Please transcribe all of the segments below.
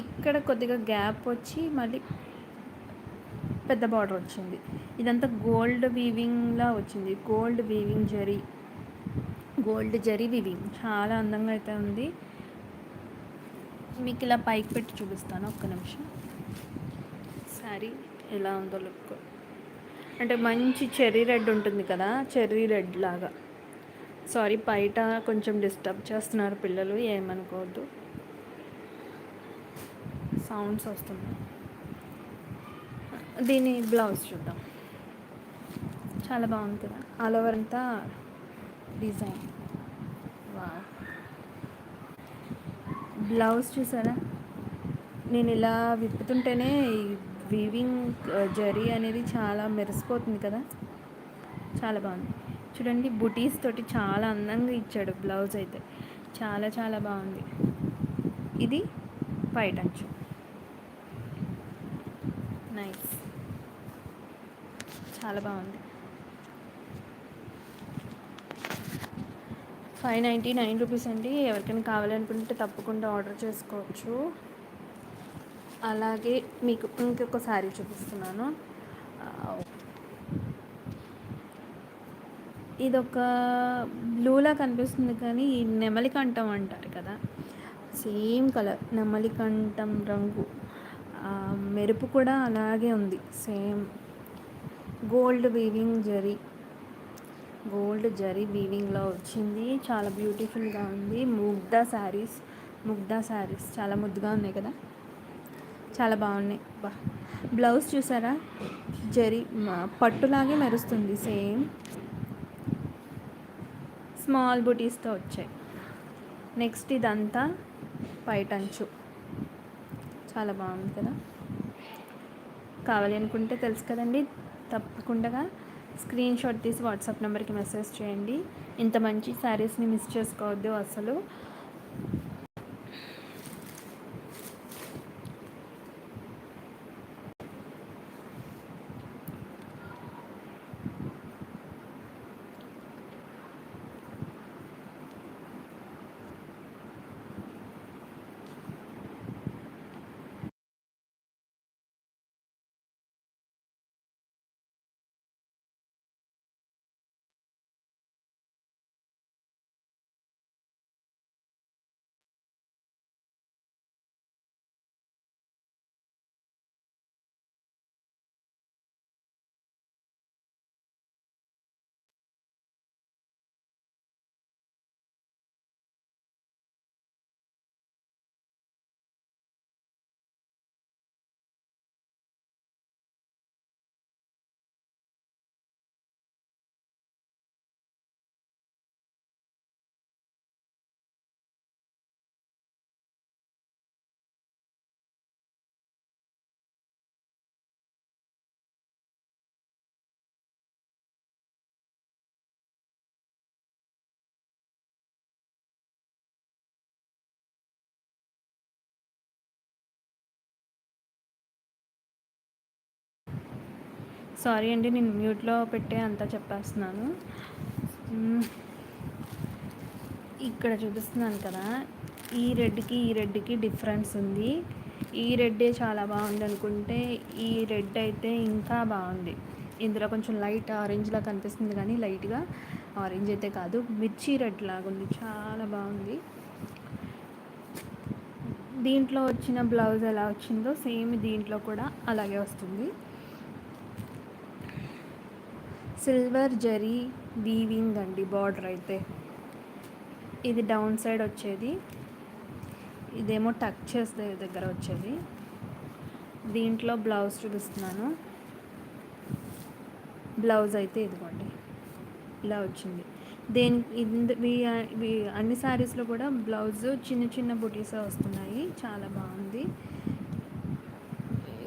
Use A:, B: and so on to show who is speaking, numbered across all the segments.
A: ఇక్కడ కొద్దిగా గ్యాప్ వచ్చి మళ్ళీ పెద్ద బార్డర్ వచ్చింది. ఇదంతా గోల్డ్ వీవింగ్లా వచ్చింది. Gold weaving zari, gold zari weaving చాలా అందంగా అయితే ఉంది. మీకు ఇలా పైకి పెట్టి చూపిస్తాను, ఒక్క నిమిషం. శారీ ఎలా ఉందో లుక్ అంటే మంచి చెర్రీ రెడ్ ఉంటుంది కదా, చెర్రీ రెడ్ లాగా. సారీ, బయట కొంచెం డిస్టర్బ్ చేస్తున్నారు పిల్లలు, ఏమనుకోవద్దు, సౌండ్స్ వస్తున్నాయి. దీని బ్లౌజ్ చూద్దాం. చాలా బాగుంది కదా, ఆల్ ఓవర్ అంతా డిజైన్. వా, బ్లౌజ్ చూసారా, నేను ఇలా విప్పుతుంటేనే ఈ వీవింగ్ జరీ అనేది చాలా మెరిసిపోతుంది కదా, చాలా బాగుంది. చూడండి, బుటీస్ తోటి చాలా అందంగా ఇచ్చాడు బ్లౌజ్ అయితే, చాలా చాలా బాగుంది. ఇది వైట్ అంచు, నైస్, చాలా బాగుంది. 599 రూపీస్ అండి. ఎవరికైనా కావాలనుకుంటే తప్పకుండా ఆర్డర్ చేసుకోవచ్చు. అలాగే మీకు ఇంకొక శారీ చూపిస్తున్నాను. ఇదొక బ్లూలా కనిపిస్తుంది కానీ నెమలికంఠం అంటారు కదా, సేమ్ కలర్, నెమలికంఠం రంగు, మెరుపు కూడా అలాగే ఉంది same. Gold weaving zari, gold zari వీవింగ్లో వచ్చింది, చాలా బ్యూటిఫుల్గా ఉంది. ముగ్ధా శారీస్ చాలా ముద్దుగా ఉన్నాయి కదా, చాలా బాగున్నాయి. బ్లౌజ్ చూసారా, జరీ పట్టులాగే మెరుస్తుంది, సేమ్ స్మాల్ బుటీస్తో వచ్చాయి. నెక్స్ట్ ఇదంతా పైటంచు, చాలా బాగుంది కదా. కావాలి అనుకుంటే తెలుసు కదండి, తప్పకుండా స్క్రీన్ షాట్ తీసి వాట్సాప్ నెంబర్కి మెసేజ్ చేయండి. ఇంత మంచి శారీస్ని మిస్ చేసుకోవద్దు అసలు. సారీ అండి, నేను మ్యూట్లో పెట్టే అంతా చెప్పేస్తున్నాను. ఇక్కడ చూపిస్తున్నాను కదా, ఈ రెడ్కి డిఫరెన్స్ ఉంది. ఈ రెడ్డే చాలా బాగుంది అనుకుంటే ఈ రెడ్ అయితే ఇంకా బాగుంది. ఇందులో కొంచెం లైట్ ఆరెంజ్లా కనిపిస్తుంది కానీ లైట్గా ఆరెంజ్ అయితే కాదు, మిర్చి రెడ్ లాగా ఉంది, చాలా బాగుంది. దీంట్లో వచ్చిన బ్లౌజ్ ఎలా వచ్చిందో సేమ్ దీంట్లో కూడా అలాగే వస్తుంది. సిల్వర్ జరీ వీవింగ్ అండి బార్డర్ అయితే. ఇది డౌన్ సైడ్ వచ్చేది, ఇదేమో టక్ చేసే దగ్గర వచ్చేది. దీంట్లో బ్లౌజ్ చూపిస్తున్నాను. బ్లౌజ్ అయితే ఇదిగోండి ఇలా వచ్చింది. అన్ని శారీస్లో కూడా బ్లౌజ్ చిన్న చిన్న బుటీసే వస్తున్నాయి, చాలా బాగుంది.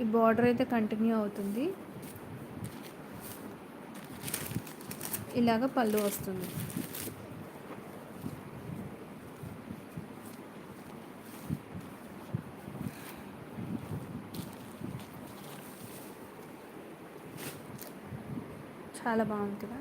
A: ఈ బార్డర్ అయితే కంటిన్యూ అవుతుంది, ఇలాగ పళ్ళు వస్తుంది. చాలా బాగుంది కదా.